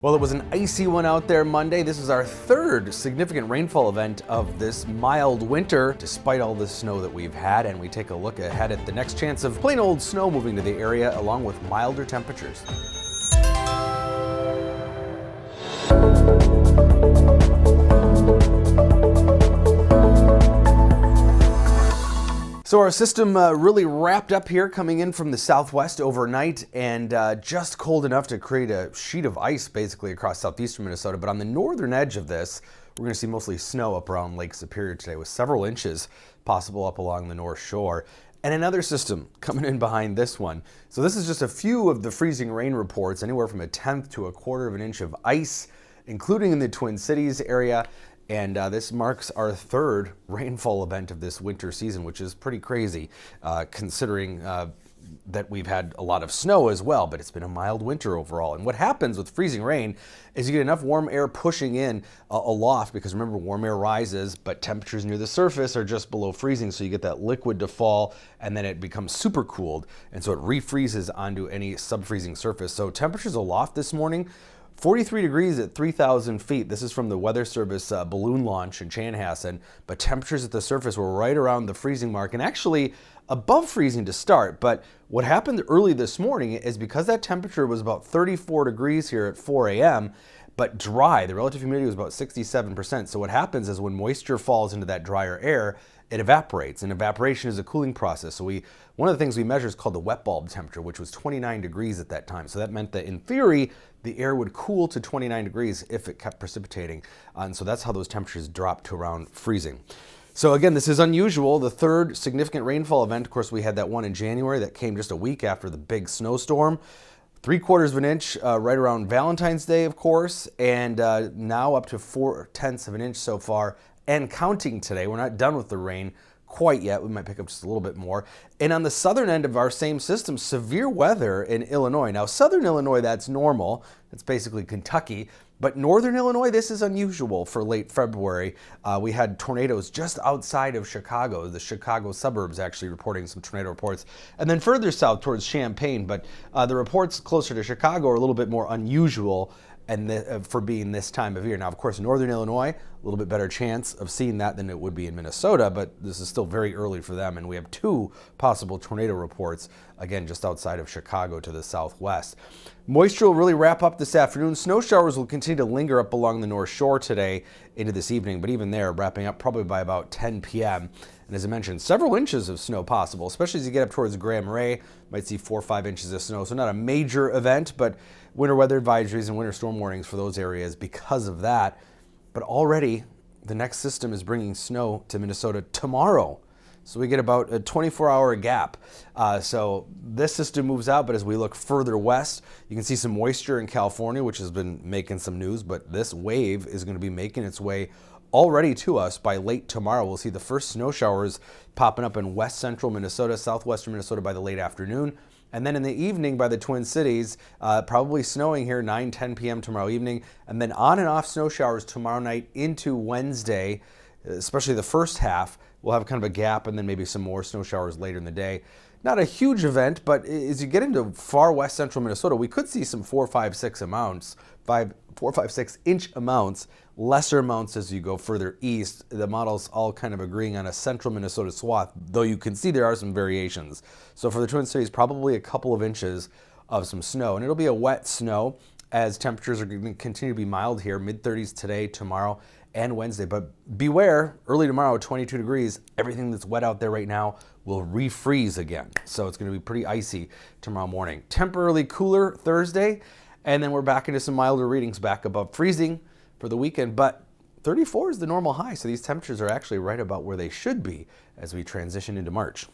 Well, it was an icy one out there Monday. This is our third significant rainfall event of this mild winter, despite all the snow that we've had. And we take a look ahead at the next chance of plain old snow moving to the area, along with milder temperatures. So our system really wrapped up here, coming in from the southwest overnight, and just cold enough to create a sheet of ice basically across southeastern Minnesota. But on the northern edge of this, we're going to see mostly snow up around Lake Superior today, with several inches possible up along the North Shore. And another system coming in behind this one. So this is just a few of the freezing rain reports, anywhere from 1/10 to 1/4 of an inch of ice, including in the Twin Cities area. And this marks our third rainfall event of this winter season, which is pretty crazy, considering that we've had a lot of snow as well, but it's been a mild winter overall. And what happens with freezing rain is you get enough warm air pushing in aloft, because remember, warm air rises, but temperatures near the surface are just below freezing, so you get that liquid to fall, and then it becomes super cooled, and so it refreezes onto any sub-freezing surface. So temperatures aloft this morning, 43 degrees at 3,000 feet. This is from the Weather Service balloon launch in Chanhassen, but temperatures at the surface were right around the freezing mark, and actually above freezing to start. But what happened early this morning is, because that temperature was about 34 degrees here at 4 a.m., but dry, the relative humidity was about 67%. So what happens is, when moisture falls into that drier air, it evaporates, and evaporation is a cooling process. So one of the things we measure is called the wet bulb temperature, which was 29 degrees at that time. So that meant that in theory, the air would cool to 29 degrees if it kept precipitating. And so that's how those temperatures dropped to around freezing. So again, this is unusual. The third significant rainfall event, of course, we had that one in January that came just a week after the big snowstorm. 3/4 of an inch right around Valentine's Day, of course, and now up to 4/10 of an inch so far, and counting today. We're not done with the rain quite yet. We might pick up just a little bit more. And on the southern end of our same system, severe weather in Illinois. Now, southern Illinois, that's normal. It's basically Kentucky. But northern Illinois, this is unusual for late February. We had tornadoes just outside of Chicago, the Chicago suburbs actually reporting some tornado reports. And then further south towards Champaign. But the reports closer to Chicago are a little bit more unusual, and for being this time of year. Now, of course, northern Illinois, a little bit better chance of seeing that than it would be in Minnesota, but this is still very early for them, and we have 2 possible tornado reports, again, just outside of Chicago to the southwest. Moisture will really wrap up this afternoon. Snow showers will continue to linger up along the North Shore today into this evening, but even there, wrapping up probably by about 10 p.m. And as I mentioned, several inches of snow possible, especially as you get up towards Grand Marais. Might see 4 or 5 inches of snow, so not a major event, but winter weather advisories and winter storm warnings for those areas because of that. But already, the next system is bringing snow to Minnesota tomorrow. So we get about a 24-hour gap. So this system moves out, but as we look further west, you can see some moisture in California, which has been making some news, but this wave is going to be making its way already to us by late tomorrow. We'll see the first snow showers popping up in west central Minnesota, southwestern Minnesota by the late afternoon. And then in the evening by the Twin Cities, probably snowing here 9-10 p.m. tomorrow evening. And then on and off snow showers tomorrow night into Wednesday, especially the first half. We'll have kind of a gap, and then maybe some more snow showers later in the day. Not a huge event, but as you get into far west central Minnesota, we could see some 4, 5, 6 amounts, 4, 5, 6 inch amounts, lesser amounts as you go further east. The models all kind of agreeing on a central Minnesota swath, though you can see there are some variations. So for the Twin Cities, probably a couple of inches of some snow, and it'll be a wet snow as temperatures are going to continue to be mild here, mid-30s today, tomorrow, and Wednesday. But beware, early tomorrow, 22 degrees, everything that's wet out there right now will refreeze again. So it's going to be pretty icy tomorrow morning. Temporarily cooler Thursday, and then we're back into some milder readings, back above freezing for the weekend. But 34 is the normal high, so these temperatures are actually right about where they should be as we transition into March.